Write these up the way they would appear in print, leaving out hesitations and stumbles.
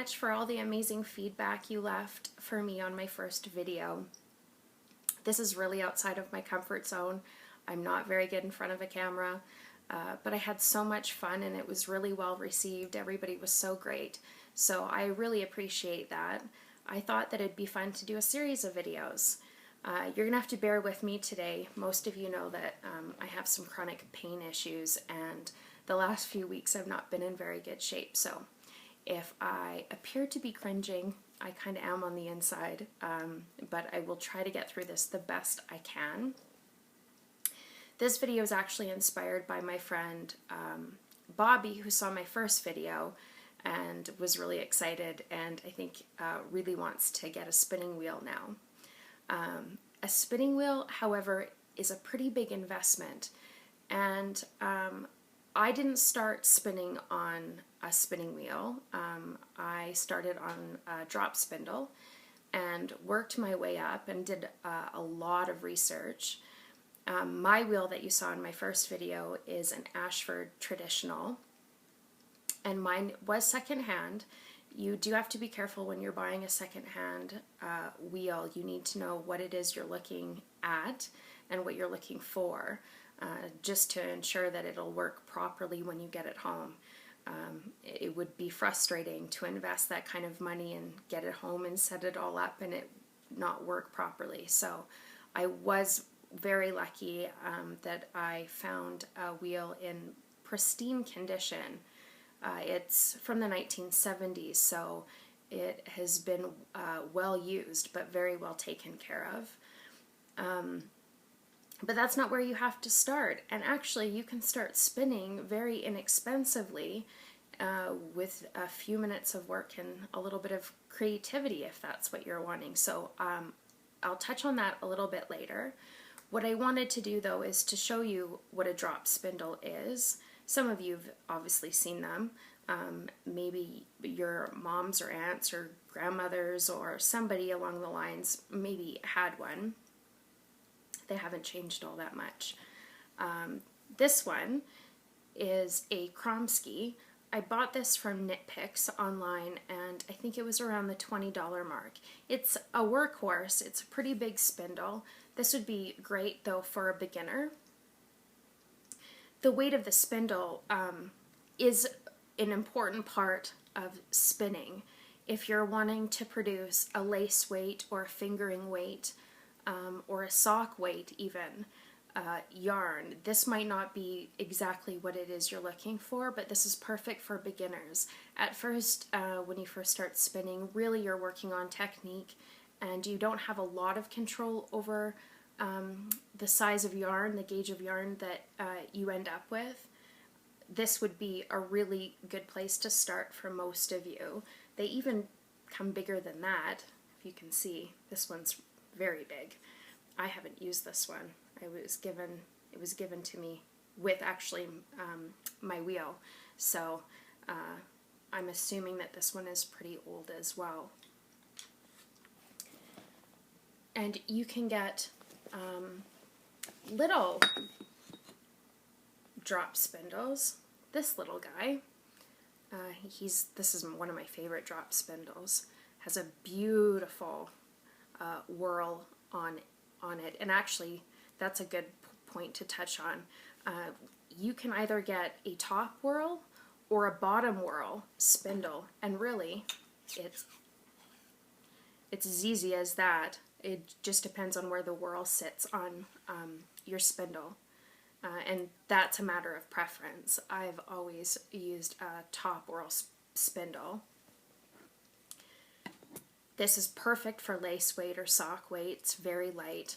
Much for all the amazing feedback you left for me on my first video. This is really outside of my comfort zone. I'm not very good in front of a camera, but I had so much fun and it was really well received. Everybody was so great. So I really appreciate that. I thought that it'd be fun to do a series of videos. You're gonna have to bear with me today. Most of you know that I have some chronic pain issues, and the last few weeks I've not been in very good shape. So if I appear to be cringing, I kind of am on the inside, but I will try to get through this the best I can. This video is actually inspired by my friend Bobby, who saw my first video and was really excited, and I think really wants to get a spinning wheel now. A spinning wheel, however, is a pretty big investment, and I didn't start spinning on a spinning wheel. I started on a drop spindle and worked my way up and did a lot of research. My wheel that you saw in my first video is an Ashford Traditional, and mine was secondhand. You do have to be careful when you're buying a secondhand wheel. You need to know what it is you're looking at and what you're looking for, just to ensure that it'll work properly when you get it home. It would be frustrating to invest that kind of money and get it home and set it all up and it not work properly. So I was very lucky that I found a wheel in pristine condition. It's from the 1970s, so it has been well used but very well taken care of. But that's not where you have to start. And actually, you can start spinning very inexpensively with a few minutes of work and a little bit of creativity if that's what you're wanting. So I'll touch on that a little bit later. What I wanted to do, though, is to show you what a drop spindle is. Some of you have obviously seen them. Maybe your moms or aunts or grandmothers or somebody along the lines maybe had one. They haven't changed all that much. This one is a Kromsky. I bought this from Knit Picks online, and I think it was around the $20 mark. It's a workhorse. It's a pretty big spindle. This would be great, though, for a beginner. The weight of the spindle is an important part of spinning. If you're wanting to produce a lace weight or a fingering weight, or a sock weight even, yarn, this might not be exactly what it is you're looking for, but this is perfect for beginners. At first, when you first start spinning, really you're working on technique and you don't have a lot of control over the size of yarn, the gauge of yarn that you end up with. This would be a really good place to start for most of you. They even come bigger than that. If you can see, this one's very big. I haven't used this one. It was given to me with actually my wheel. So I'm assuming that this one is pretty old as well. And you can get little drop spindles. This little guy, this is one of my favorite drop spindles. Has a beautiful whirl on it, and actually that's a good point to touch on. You can either get a top whirl or a bottom whirl spindle, and really it's as easy as that. It just depends on where the whirl sits on your spindle, and that's a matter of preference. I've always used a top whirl spindle. This is perfect for lace weight or sock weight. It's very light.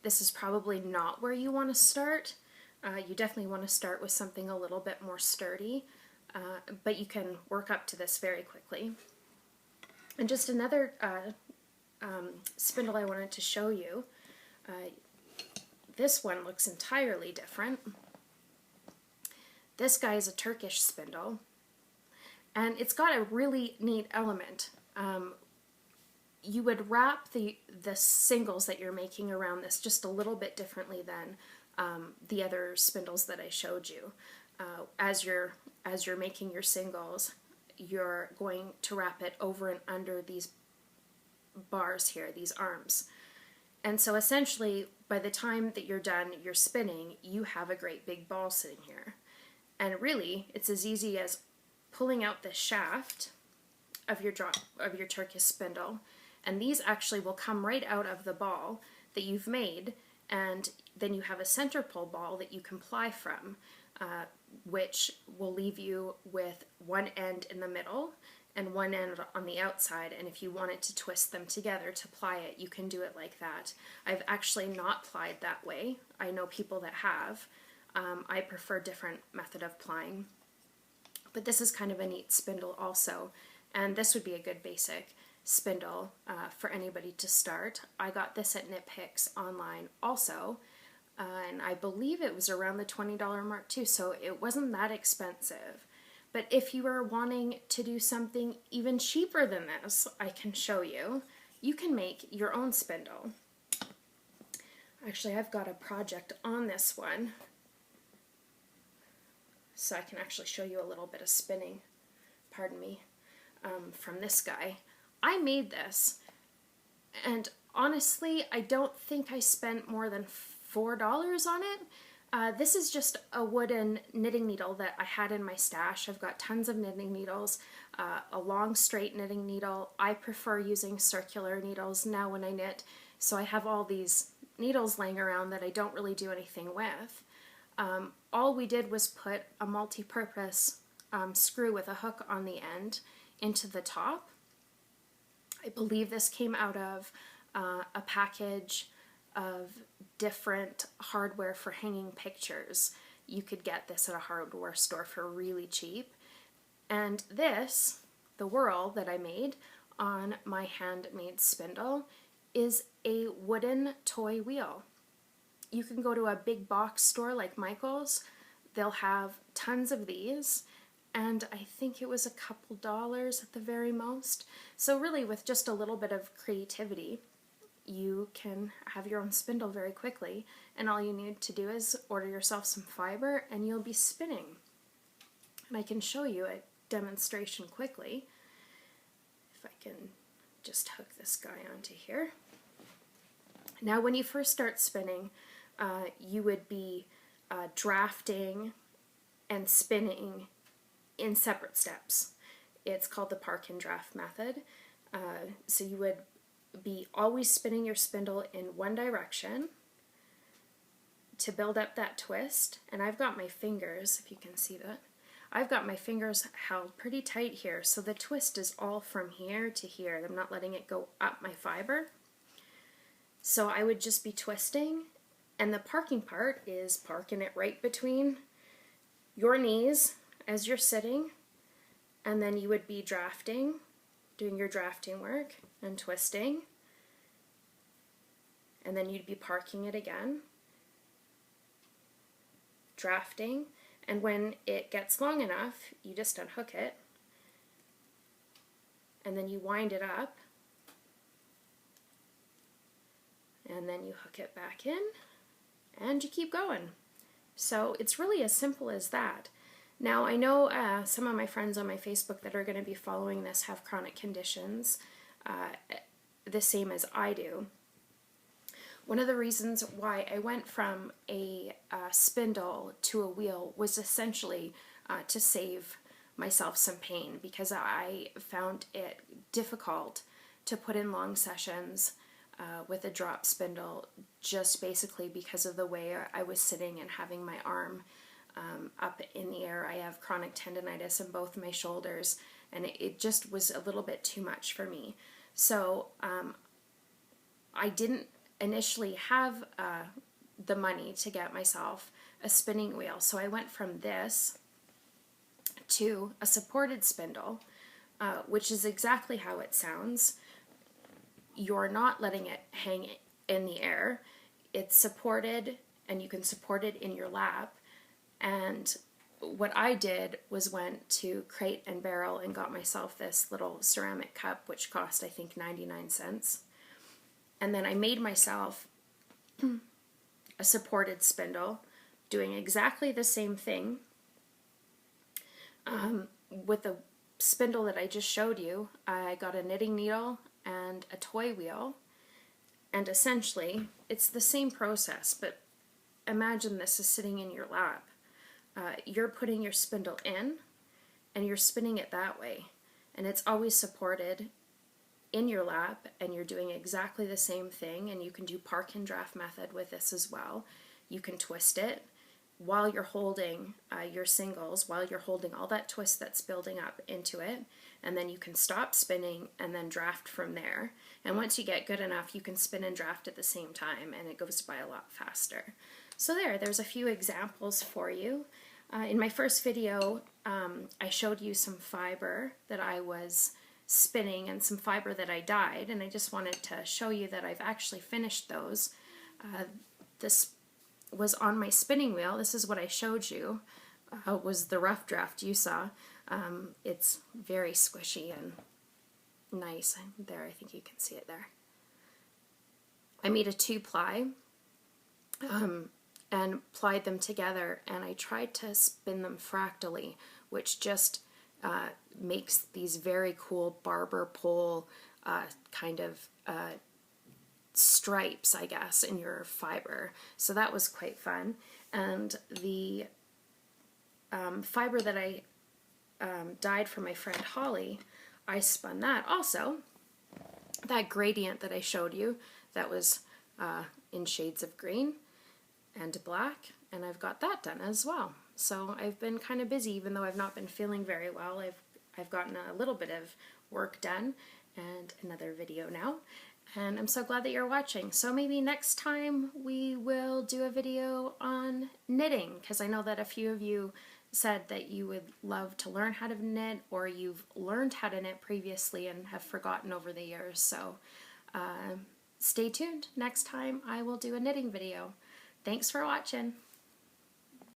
This is probably not where you want to start. You definitely want to start with something a little bit more sturdy, but you can work up to this very quickly. And just another spindle I wanted to show you. This one looks entirely different. This guy is a Turkish spindle, and it's got a really neat element. You would wrap the singles that you're making around this just a little bit differently than the other spindles that I showed you. As you're making your singles, you're going to wrap it over and under these bars here, these arms. And so essentially, by the time that you're done, you're spinning, you have a great big ball sitting here. And really, it's as easy as pulling out the shaft of your Turkish spindle, and these actually will come right out of the ball that you've made, and then you have a center pull ball that you can ply from, which will leave you with one end in the middle and one end on the outside, and if you wanted to twist them together to ply it, you can do it like that. I've actually not plied that way. I know people that have. I prefer a different method of plying. But this is kind of a neat spindle also, and this would be a good basic spindle for anybody to start. I got this at Nip Hicks online also, and I believe it was around the $20 mark too, so it wasn't that expensive. But if you are wanting to do something even cheaper than this, I can show you. You can make your own spindle. Actually, I've got a project on this one, so I can actually show you a little bit of spinning, pardon me, from this guy. I made this, and honestly, I don't think I spent more than $4 on it. This is just a wooden knitting needle that I had in my stash. I've got tons of knitting needles, a long straight knitting needle. I prefer using circular needles now when I knit, so I have all these needles laying around that I don't really do anything with. All we did was put a multi-purpose screw with a hook on the end into the top. I believe this came out of a package of different hardware for hanging pictures. You could get this at a hardware store for really cheap. And this, the whirl that I made on my handmade spindle, is a wooden toy wheel. You can go to a big box store like Michael's. They'll have tons of these, and I think it was a couple dollars at the very most. So really, with just a little bit of creativity, you can have your own spindle very quickly, and all you need to do is order yourself some fiber and you'll be spinning. And I can show you a demonstration quickly. If I can just hook this guy onto here. Now when you first start spinning, you would be drafting and spinning in separate steps. It's called the park and draft method. So you would be always spinning your spindle in one direction to build up that twist. And I've got my fingers, if you can see that, I've got my fingers held pretty tight here, so the twist is all from here to here. I'm not letting it go up my fiber. So I would just be twisting, and the parking part is parking it right between your knees as you're sitting, and then you would be drafting, doing your drafting work and twisting, and then you'd be parking it again, drafting, and when it gets long enough, you just unhook it, and then you wind it up, and then you hook it back in, and you keep going. So it's really as simple as that. Now I know some of my friends on my Facebook that are going to be following this have chronic conditions, the same as I do. One of the reasons why I went from a spindle to a wheel was essentially to save myself some pain, because I found it difficult to put in long sessions with a drop spindle, just basically because of the way I was sitting and having my arm up in the air. I have chronic tendonitis in both my shoulders, and it just was a little bit too much for me. So I didn't initially have the money to get myself a spinning wheel, so I went from this to a supported spindle, which is exactly how it sounds. You're not letting it hang in the air. It's supported, and you can support it in your lap. And what I did was went to Crate and Barrel and got myself this little ceramic cup, which cost I think 99 cents. And then I made myself a supported spindle, doing exactly the same thing with a spindle that I just showed you, I got a knitting needle and a toy wheel, and essentially it's the same process, but imagine this is sitting in your lap. You're putting your spindle in and you're spinning it that way, and it's always supported in your lap, and you're doing exactly the same thing. And you can do park and draft method with this as well. You can twist it while you're holding your singles, while you're holding all that twist that's building up into it, and then you can stop spinning and then draft from there. And once you get good enough, you can spin and draft at the same time, and it goes by a lot faster. So there's a few examples for you. In my first video, I showed you some fiber that I was spinning and some fiber that I dyed, and I just wanted to show you that I've actually finished those. This was on my spinning wheel. This is what I showed you, was the rough draft you saw. It's very squishy and nice. There, I think you can see it there. I made a 2-ply and plied them together, and I tried to spin them fractally, which just makes these very cool barber pole kind of stripes, I guess, in your fiber. So that was quite fun. And the fiber that I dyed for my friend Holly, I spun that also. That gradient that I showed you, that was in shades of green and black, and I've got that done as well. So I've been kind of busy, even though I've not been feeling very well. I've gotten a little bit of work done, and another video now, and I'm so glad that you're watching. So maybe next time we will do a video on knitting, because I know that a few of you said that you would love to learn how to knit, or you've learned how to knit previously and have forgotten over the years. So stay tuned. Next time I will do a knitting video. Thanks for watching.